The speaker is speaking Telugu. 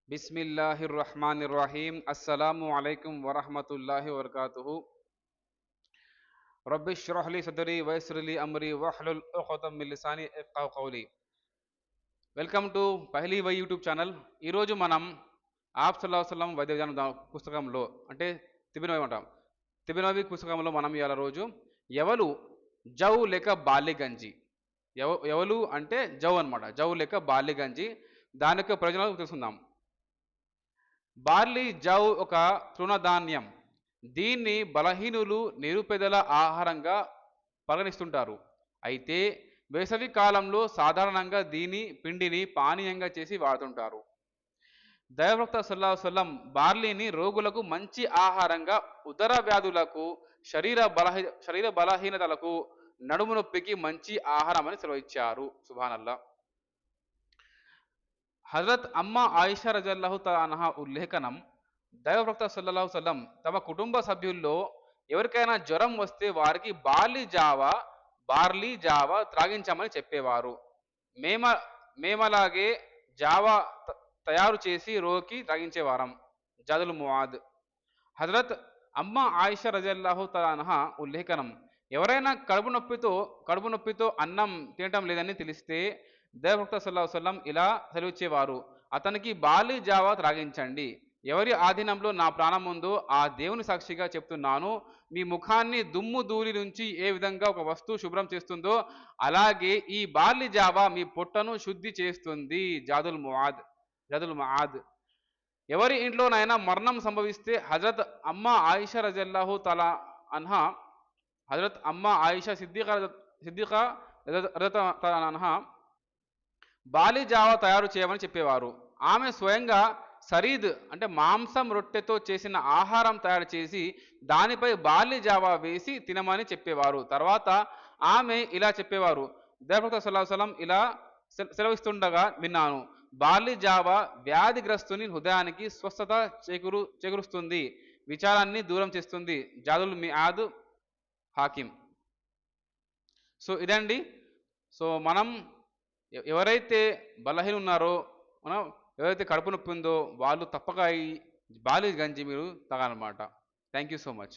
बिस्मिल्लाहिर्रहमानिर्रहीम अस्सलामु अलैकुम वरहमतुल्लाहि वबरकातुहू रब्बिश्रह ली सदरी वयस्सिर ली अमरी वहलुल उक़दम मिन लिसानी यफ़क़हू क़ौली। Welcome to Pahali Y YouTube channel. ఈరోజు మనం ఆప్ సల్లాహు సల్లం వైద్య విధానం పుస్తకంలో అంటే తిబినవి అంటాం. తిబినవి పుస్తకంలో మనం ఇవాళ రోజు ఎవలు జౌ లేక బాలిగంజి, ఎవలు అంటే జౌ అనమాట. జౌ లేక బాలిగంజి దాని యొక్క ప్రయోజనాలు తెలుసుకుందాం. బార్లీ జౌ ఒక తృణధాన్యం. దీన్ని బలహీనులు నిరుపేదల ఆహారంగా పరిగణిస్తుంటారు. అయితే వేసవి కాలంలో సాధారణంగా దీని పిండిని పానీయంగా చేసి వాడుతుంటారు. దైవప్రవక్త సల్లల్లాహు అలైహి వసల్లం బార్లీని రోగులకు మంచి ఆహారంగా, ఉదర వ్యాధులకు, శరీర బలహీనతలకు, నడుము నొప్పికి మంచి ఆహారం అని సెలవిచ్చారు. సుబ్హానల్లా. హజరత్ అమ్మ ఆయిషా రజల్లాహు తఆలా అన్హా ఉల్లేఖనం, దైవప్రవక్త సల్లల్లాహు అలైహి వసల్లం తమ కుటుంబ సభ్యుల్లో ఎవరికైనా జ్వరం వస్తే వారికి బార్లీ జావా త్రాగించమని చెప్పేవారు. మేమలాగే జావా తయారు చేసి రోగికి త్రాగించేవారం. జాదుల్ ముఆద్. హజరత్ అమ్మ ఆయిషా రజల్లాహు తఆలా అన్హా ఉల్లేఖనం, ఎవరైనా కడుపు నొప్పితో అన్నం తినటం లేదని తెలిస్తే దైవప్రవక్త సల్లల్లాహు అలైహి వసల్లం ఇలా సెలవిచ్చేవారు, అతనికి బార్లీ జావా త్రాగించండి. ఎవరి ఆధీనంలో నా ప్రాణం ఉందో ఆ దేవుని సాక్షిగా చెప్తున్నాను, మీ ముఖాన్ని దుమ్ము ధూళి నుంచి ఏ విధంగా ఒక వస్తువు శుభ్రం చేస్తుందో అలాగే ఈ బార్లీ జావా మీ పొట్టను శుద్ధి చేస్తుంది. జాదుల్ మఆద్. ఎవరి ఇంట్లోనైనా మరణం సంభవిస్తే హజరత్ అమ్మ ఆయిషా రజల్లాహు తఆలా అన్హా, హజరత్ అమ్మ ఆయిషా సిద్దికా రజల్లాహు అన్హా బార్లీ జావా తయారు చేయమని చెప్పేవారు. ఆమె స్వయంగా సరీద్ అంటే మాంసం రొట్టెతో చేసిన ఆహారం తయారు చేసి దానిపై బార్లీ జావా వేసి తినమని చెప్పేవారు. తర్వాత ఆమె ఇలా చెప్పేవారు, దైవప్రవక్త సల్లల్లాహు అలైహి వసల్లం ఇలా సెలవిస్తుండగా విన్నాను, బార్లీ జావా వ్యాధిగ్రస్తుని హృదయానికి స్వస్థత చేకూరుస్తుంది, విచారాన్ని దూరం చేస్తుంది. జాదుల్ మిఆద్, హాకిం. సో ఇదండి. సో మనం ఎవరైతే బలహీన ఉన్నారో, ఎవరైతే కడుపు నొప్పి ఉందో వాళ్ళు తప్పక ఈ బార్లీ గంజి మీరు తాగాలన్నమాట. Thank you so much.